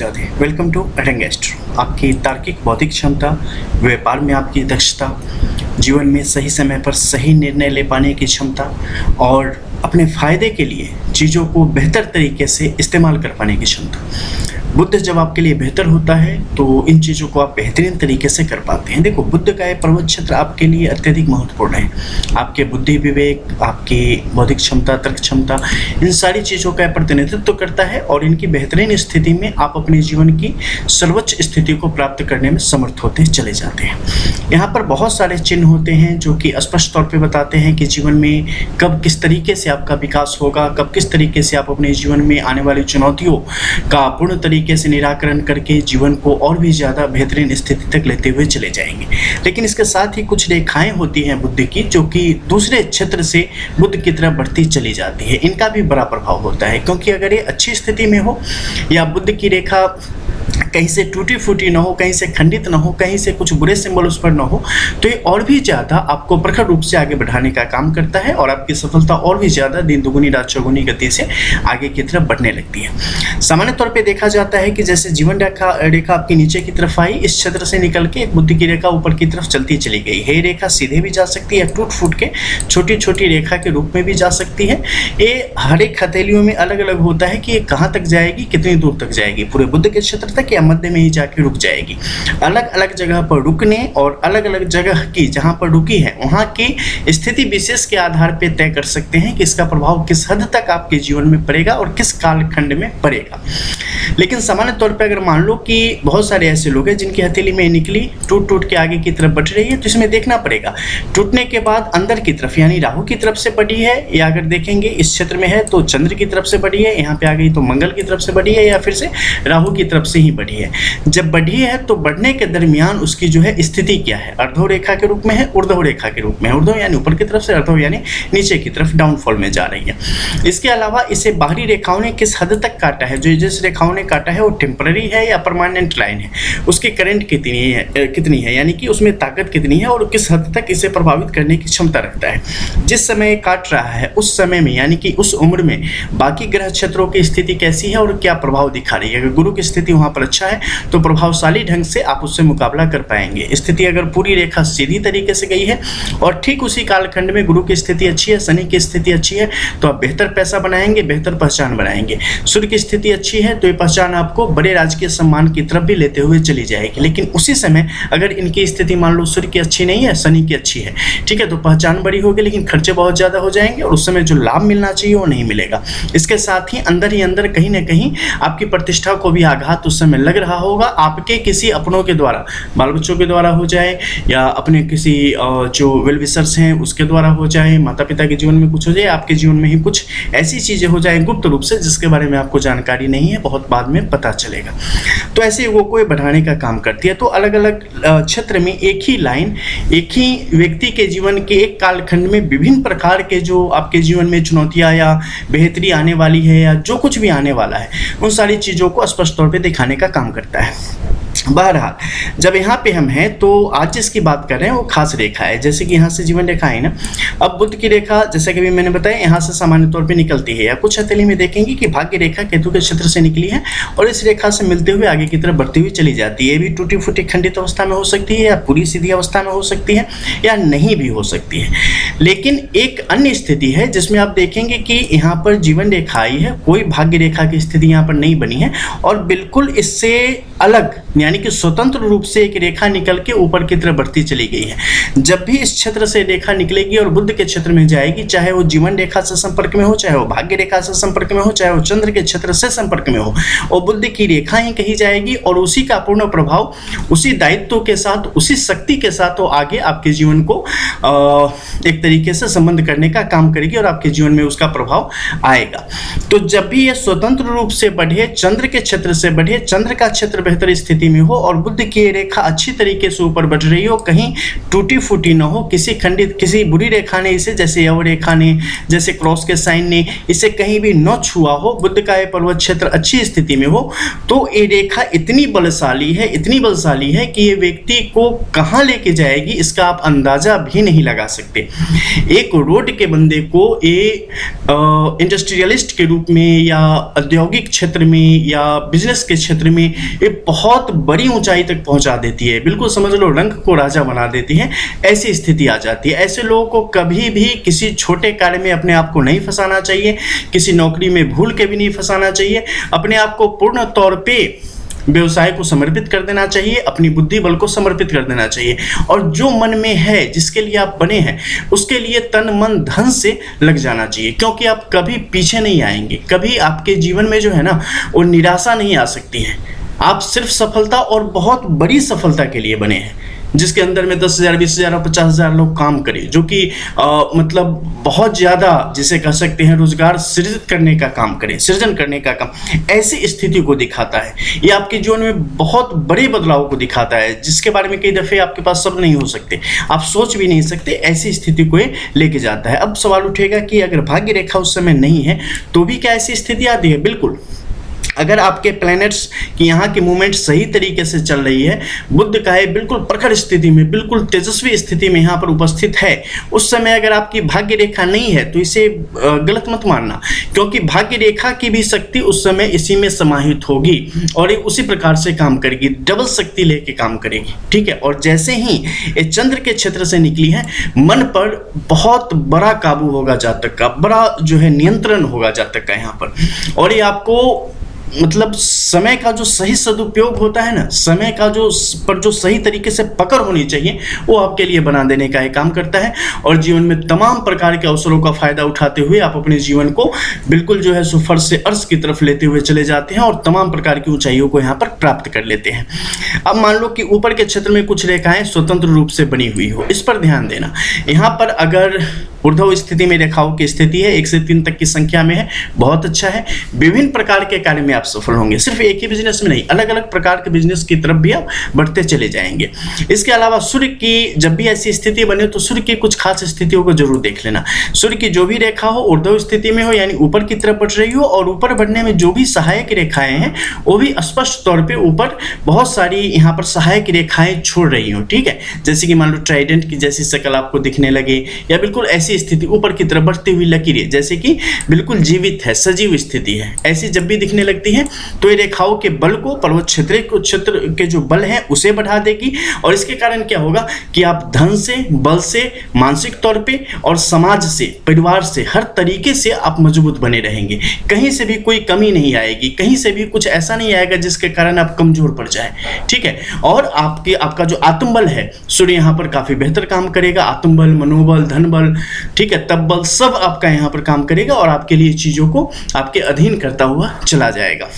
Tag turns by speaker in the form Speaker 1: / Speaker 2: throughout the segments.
Speaker 1: Radhe. Welcome to अडंग Astro. आपकी तार्किक बौद्धिक क्षमता, व्यापार में आपकी दक्षता, जीवन में सही समय पर सही निर्णय ले पाने की क्षमता और अपने फ़ायदे के लिए चीज़ों को बेहतर तरीके से इस्तेमाल कर पाने की क्षमता। बुद्ध जब आपके लिए बेहतर होता है तो इन चीज़ों को आप बेहतरीन तरीके से कर पाते हैं। देखो, बुद्ध का ये पर्वत क्षेत्र आपके लिए अत्यधिक महत्वपूर्ण है। आपके बुद्धि विवेक, आपकी बौद्धिक क्षमता, तर्क क्षमता, इन सारी चीज़ों का प्रतिनिधित्व करता है और इनकी बेहतरीन स्थिति में आप अपने जीवन की सर्वोच्च स्थिति को प्राप्त करने में समर्थ होते चले जाते हैं। यहाँ पर बहुत सारे चिन्ह होते हैं जो कि स्पष्ट तौर पे बताते हैं कि जीवन में कब किस तरीके से आपका विकास होगा, कब किस तरीके से आप अपने जीवन में आने वाली चुनौतियों का पूर्ण तरीके से निराकरण करके जीवन को और भी ज़्यादा बेहतरीन स्थिति तक लेते हुए चले जाएंगे। लेकिन इसके साथ ही कुछ रेखाएं होती हैं बुद्ध की, जो कि दूसरे क्षेत्र से बुद्ध की तरफ बढ़ती चली जाती है। इनका भी बड़ा प्रभाव होता है, क्योंकि अगर ये अच्छी स्थिति में हो या बुद्ध की रेखा कहीं से टूटी फूटी ना हो, कहीं से खंडित ना हो, कहीं से कुछ बुरे सिंबल उस पर ना हो, तो ये और भी ज़्यादा आपको प्रखर रूप से आगे बढ़ाने का काम करता है और आपकी सफलता और भी ज़्यादा दिन दुगुनी रात चौगुनी गति से आगे की तरफ बढ़ने लगती है। सामान्य तौर पे देखा जाता है कि जैसे जीवन रेखा आपकी नीचे की तरफ आई, इस क्षेत्र से निकल के एक बुद्धि की रेखा ऊपर की तरफ चलती चली गई है। ये रेखा सीधे भी जा सकती है, टूट फूट के छोटी छोटी रेखा के रूप में भी जा सकती है। ये हर एक हथेलियों में अलग अलग होता है कि ये कहाँ तक जाएगी, कितनी दूर तक जाएगी, पूरे बुद्ध के क्षेत्र तक या मध्य में ही जाके रुक जाएगी। अलग अलग जगह पर रुकने और अलग अलग जगह की जहां पर रुकी है वहां की स्थिति विशेष के आधार पर तय कर सकते हैं कि इसका प्रभाव किस हद तक आपके जीवन में पड़ेगा और किस कालखंड में पड़ेगा। लेकिन सामान्य तौर पर अगर मान लो कि बहुत सारे ऐसे लोग हैं जिनकी हथेली में निकली टूट टूट के आगे की तरफ बढ़ रही है, तो इसमें देखना पड़ेगा टूटने के बाद अंदर की तरफ यानी राहु की तरफ से बढ़ी है, या अगर देखेंगे इस क्षेत्र में है तो चंद्र की तरफ से बढ़ी है, यहाँ पे आ गई तो मंगल की तरफ से बढ़ी है, या फिर से राहु की तरफ से ही बढ़ी है। जब बढ़ी है तो बढ़ने के दरमियान उसकी जो है स्थिति क्या है, अर्धो रेखा के रूप में है, ऊर्ध्व रेखा के रूप में है। ऊर्ध्व यानी ऊपर की तरफ से, अर्धो यानी नीचे की तरफ डाउनफॉल में जा रही है। इसके अलावा इसे बाहरी रेखाओं ने किस हद तक काटा है, जो जिस रेखाओं ने काटा है वो टेम्पररी है या परमानेंट लाइन है, उसकी करंट कितनी है यानी कि उसमें ताकत कितनी है और किस हद तक इसे प्रभावित करने की क्षमता रखता है। जिस समय काट रहा है उस समय में यानी कि उस उम्र में बाकी ग्रह क्षेत्रों की स्थिति कैसी है और क्या प्रभाव दिखा रही है। अगर गुरु की स्थिति वहां पर अच्छा है तो प्रभावशाली ढंग से आप उससे मुकाबला कर पाएंगे। स्थिति अगर पूरी रेखा सीधी तरीके से गई है और ठीक उसी कालखंड में गुरु की स्थिति अच्छी है, शनि की स्थिति अच्छी है, तो आप बेहतर पैसा बनाएंगे, बेहतर पहचान बनाएंगे। सूर्य की स्थिति अच्छी है तो ये पहचान आपको बड़े राजकीय सम्मान की तरफ भी लेते हुए चली जाएगी। लेकिन उसी समय अगर इनकी स्थिति मान लो सूर्य की अच्छी नहीं है, शनि की अच्छी है, ठीक है, तो पहचान बड़ी होगी लेकिन खर्चे बहुत ज़्यादा हो जाएंगे और उस समय जो लाभ मिलना चाहिए वो नहीं मिलेगा। इसके साथ ही अंदर कहीं ना कहीं आपकी प्रतिष्ठा को भी आघात उस समय लग रहा होगा। आपके किसी अपनों के द्वारा, बाल बच्चों के द्वारा हो जाए या अपने किसी जो वेल विशर्स हैं उसके द्वारा हो जाए, माता पिता के जीवन में कुछ हो जाए, आपके जीवन में ही कुछ ऐसी चीज़ें हो जाए गुप्त रूप से जिसके बारे में आपको जानकारी नहीं है, बहुत बाद में पता चलेगा। तो ऐसे युगों को बढ़ाने का काम करती है। तो अलग अलग क्षेत्र में एक ही लाइन, एक ही व्यक्ति के जीवन के एक कालखंड में विभिन्न प्रकार के जो आपके जीवन में चुनौतियाँ या बेहतरी आने वाली है या जो कुछ भी आने वाला है, उन सारी चीज़ों को स्पष्ट तौर पर दिखाने का काम करता है। बहरहाल जब यहाँ पे हम हैं तो आज जिसकी बात कर रहे हैं वो खास रेखा है। जैसे कि यहाँ से जीवन रेखा है ना, अब बुध की रेखा जैसे कि भी मैंने बताया यहाँ से सामान्य तौर पे निकलती है, या कुछ हथेली में देखेंगे कि भाग्य रेखा केतु के क्षेत्र से निकली है और इस रेखा से मिलते हुए आगे की तरफ बढ़ती हुई चली जाती है। ये भी टूटी फूटी खंडित अवस्था में हो सकती है या पूरी सीधी अवस्था में हो सकती है या नहीं भी हो सकती है। लेकिन एक अन्य स्थिति है जिसमें आप देखेंगे कि यहाँ पर जीवन रेखा आई है, कोई भाग्य रेखा की स्थिति यहाँ पर नहीं बनी है और बिल्कुल इससे अलग यानी कि स्वतंत्र रूप से एक रेखा निकल के ऊपर की तरफ बढ़ती चली गई है। जब भी इस क्षेत्र से रेखा निकलेगी और बुध के क्षेत्र में जाएगी, चाहे वो जीवन रेखा से संपर्क में हो, चाहे वो भाग्य रेखा से संपर्क में हो, चाहे वो चंद्र के क्षेत्र से संपर्क में हो, और बुध की रेखा ही कही जाएगी और उसी का पूर्ण प्रभाव, उसी दायित्व के साथ, उसी शक्ति के साथ वो आगे आपके जीवन को एक तरीके से संबंध करने का काम करेगी और आपके जीवन में उसका प्रभाव आएगा। तो जब भी ये स्वतंत्र रूप से बढ़े, चंद्र के क्षेत्र से बढ़े, चंद्र का क्षेत्र बेहतर स्थिति में हो और बुध की रेखा अच्छी तरीके से ऊपर बढ़ रही हो, कहीं टूटी फूटी ना हो, किसी बुरी रेखा ने इसे, जैसे यव रेखा ने, जैसे क्रॉस के साइन ने इसे कहीं भी न छुआ हो, बुध का ये पर्वत क्षेत्र अच्छी स्थिति में हो, तो ये रेखा इतनी बलशाली है कि ये व्यक्ति को कहाँ लेके जाएगी इसका आप अंदाजा भी नहीं लगा सकते। एक रोड के बंदे को ये इंडस्ट्रियलिस्ट के रूप में या औद्योगिक क्षेत्र में या बिजनेस के क्षेत्र में ये बहुत बड़ी ऊंचाई तक पहुंचा देती है, बिल्कुल समझ लो रंग को राजा बना देती है, ऐसी स्थिति आ जाती है। ऐसे लोगों को कभी भी किसी छोटे कार्य में अपने आप को नहीं फंसाना चाहिए, किसी नौकरी में भूल के भी नहीं फंसाना चाहिए, अपने आप को पूर्ण तौर पे व्यवसाय को समर्पित कर देना चाहिए, अपनी बुद्धि बल को समर्पित कर देना चाहिए, और जो मन में है जिसके लिए आप बने हैं उसके लिए तन मन धन से लग जाना चाहिए, क्योंकि आप कभी पीछे नहीं आएंगे, कभी आपके जीवन में जो है ना वो निराशा नहीं आ सकती है। आप सिर्फ सफलता और बहुत बड़ी सफलता के लिए बने हैं, जिसके अंदर में 10,000, 20,000 और 50,000 लोग काम करें, जो कि मतलब बहुत ज़्यादा जिसे कह सकते हैं रोजगार सृजित करने का काम करें, सृजन करने का काम, ऐसी स्थिति को दिखाता है। ये आपके जीवन में बहुत बड़े बदलाव को दिखाता है, जिसके बारे में कई दफ़े आपके पास शब्द नहीं हो सकते, आप सोच भी नहीं सकते, ऐसी स्थिति को ये लेके जाता है। अब सवाल उठेगा कि अगर भाग्य रेखा उस समय नहीं है तो भी क्या ऐसी स्थिति आती है? बिल्कुल। अगर आपके प्लैनेट्स की यहाँ की मूवमेंट सही तरीके से चल रही है, बुध का है बिल्कुल प्रखर स्थिति में, बिल्कुल तेजस्वी स्थिति में यहाँ पर उपस्थित है, उस समय अगर आपकी भाग्य रेखा नहीं है तो इसे गलत मत मानना, क्योंकि भाग्य रेखा की भी शक्ति उस समय इसी में समाहित होगी और ये उसी प्रकार से काम करेगी, डबल शक्ति लेके काम करेगी, ठीक है। और जैसे ही ये चंद्र के क्षेत्र से निकली है, मन पर बहुत बड़ा काबू होगा जातक का, बड़ा जो है नियंत्रण होगा जातक का यहाँ पर, और ये आपको मतलब समय का जो सही सदुपयोग होता है ना, समय का जो सही तरीके से पकड़ होनी चाहिए वो आपके लिए बना देने का काम करता है, और जीवन में तमाम प्रकार के अवसरों का फायदा उठाते हुए आप अपने जीवन को बिल्कुल जो है सुफर से अर्श की तरफ लेते हुए चले जाते हैं और तमाम प्रकार की ऊंचाइयों को यहाँ पर प्राप्त कर लेते हैं। अब मान लो कि ऊपर के क्षेत्र में कुछ रेखाएं स्वतंत्र रूप से बनी हुई हो, इस पर ध्यान देना। यहाँ पर अगर ऊर्ध्व स्थिति में रेखाओं की स्थिति है, 1 से 3 तक की संख्या में है, बहुत अच्छा है, विभिन्न प्रकार के कार्य में आप सफल होंगे, सिर्फ एक ही बिजनेस में नहीं, अलग अलग प्रकार के बिजनेस की तरफ भी आप बढ़ते चले जाएंगे। इसके अलावा सूर्य की जब भी ऐसी स्थिति बने तो सूर्य की कुछ खास स्थितियों को जरूर देख लेना। सूर्य की जो भी रेखा हो ऊर्ध्व स्थिति में हो, यानी ऊपर की तरफ बढ़ रही हो, और ऊपर बढ़ने में जो भी सहायक रेखाएं हैं वो भी स्पष्ट तौर पर ऊपर बहुत सारी यहाँ पर सहायक रेखाएं छोड़ रही हो, ठीक है। जैसे कि मान लो ट्राइडेंट की जैसी शक्ल आपको दिखने लगे, या बिल्कुल ऐसी स्थिति ऊपर की तरफ बढ़ती हुई लकीरें जैसे कि बिल्कुल जीवित है, सजीव स्थिति है, ऐसी जब भी दिखने लगती है तो ये रेखाओं के बल को, पर्वत क्षेत्र के जो बल है उसे बढ़ा देगी, और इसके कारण क्या होगा कि आप धन से, बल से, मानसिक तौर पे और समाज से, परिवार से, हर तरीके से आप मजबूत बने रहेंगे। कहीं से भी कोई कमी नहीं आएगी, कहीं से भी कुछ ऐसा नहीं आएगा जिसके कारण आप कमजोर पड़ जाए, ठीक है। और आपका जो आत्मबल है, सूर्य यहाँ पर काफी बेहतर काम करेगा, आत्मबल, मनोबल, धन बल, ठीक है, तब बल सब आपका यहाँ पर काम करेगा और आपके लिए चीजों को आपके अधीन करता हुआ चला जाएगा।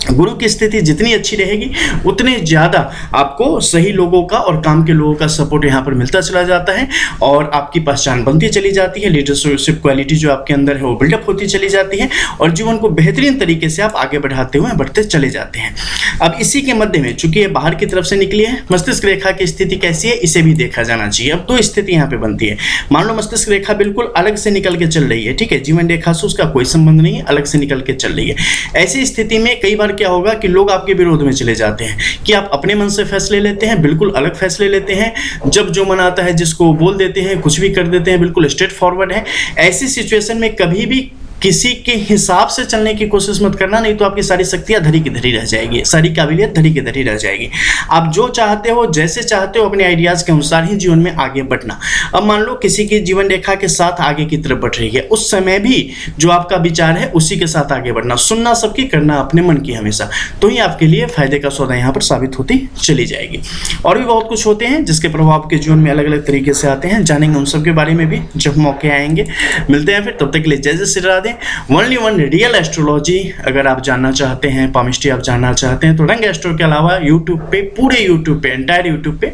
Speaker 1: गुरु की स्थिति जितनी अच्छी रहेगी उतने ज़्यादा आपको सही लोगों का और काम के लोगों का सपोर्ट यहाँ पर मिलता चला जाता है, और आपकी पहचान बनती चली जाती है, लीडरशिप क्वालिटी जो आपके अंदर है वो बिल्डअप होती चली जाती है, और जीवन को बेहतरीन तरीके से आप आगे बढ़ते चले जाते हैं। अब इसी के मध्य में चूंकि ये बाहर की तरफ से निकली है, मस्तिष्क रेखा की स्थिति कैसी है इसे भी देखा जाना चाहिए। अब 2 स्थिति यहाँ पे बनती है। मान लो मस्तिष्क रेखा बिल्कुल अलग से निकल के चल रही है, ठीक है, जीवन रेखा से उसका कोई संबंध नहीं है, अलग से निकल के चल रही है। ऐसी स्थिति में कई बार क्या होगा कि लोग आपके विरोध में चले जाते हैं, कि आप अपने मन से फैसले लेते हैं, बिल्कुल अलग फैसले लेते हैं, जब जो मन आता है जिसको बोल देते हैं, कुछ भी कर देते हैं, बिल्कुल स्ट्रेट फॉरवर्ड है। ऐसी सिचुएशन में कभी भी किसी के हिसाब से चलने की कोशिश मत करना, नहीं तो आपकी सारी शक्तियां धरी की धरी रह जाएगी, सारी काबिलियत धरी की धरी रह जाएगी। आप जो चाहते हो, जैसे चाहते हो, अपने आइडियाज के अनुसार ही जीवन में आगे बढ़ना। अब मान लो किसी की जीवन रेखा के साथ आगे की तरफ बढ़ रही है, उस समय भी जो आपका विचार है उसी के साथ आगे बढ़ना, सुनना सबकी, करना अपने मन की हमेशा, तो ही आपके लिए फायदे का सौदा यहाँ पर साबित होती चली जाएगी। और भी बहुत कुछ होते हैं जिसके प्रभाव आपके जीवन में अलग अलग तरीके से आते हैं, जानेंगे उन सब के बारे में भी जब मौके आएंगे। मिलते हैं फिर, तब तक के लिए जय जय Shri Radhe. Only one real astrology अगर आप जानना चाहते हैं, पामिस्ट्री आप जानना चाहते हैं, तो रंग एस्ट्रो के अलावा यूट्यूब पे, पूरे यूट्यूब पे, एंटायर यूट्यूब पे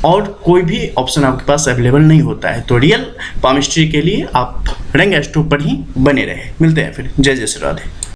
Speaker 1: और कोई भी ऑप्शन आपके पास अवेलेबल नहीं होता है। तो रियल पामिस्ट्री के लिए आप रंग एस्ट्रो पर ही बने रहे। मिलते हैं फिर, जय जय श्री राधे।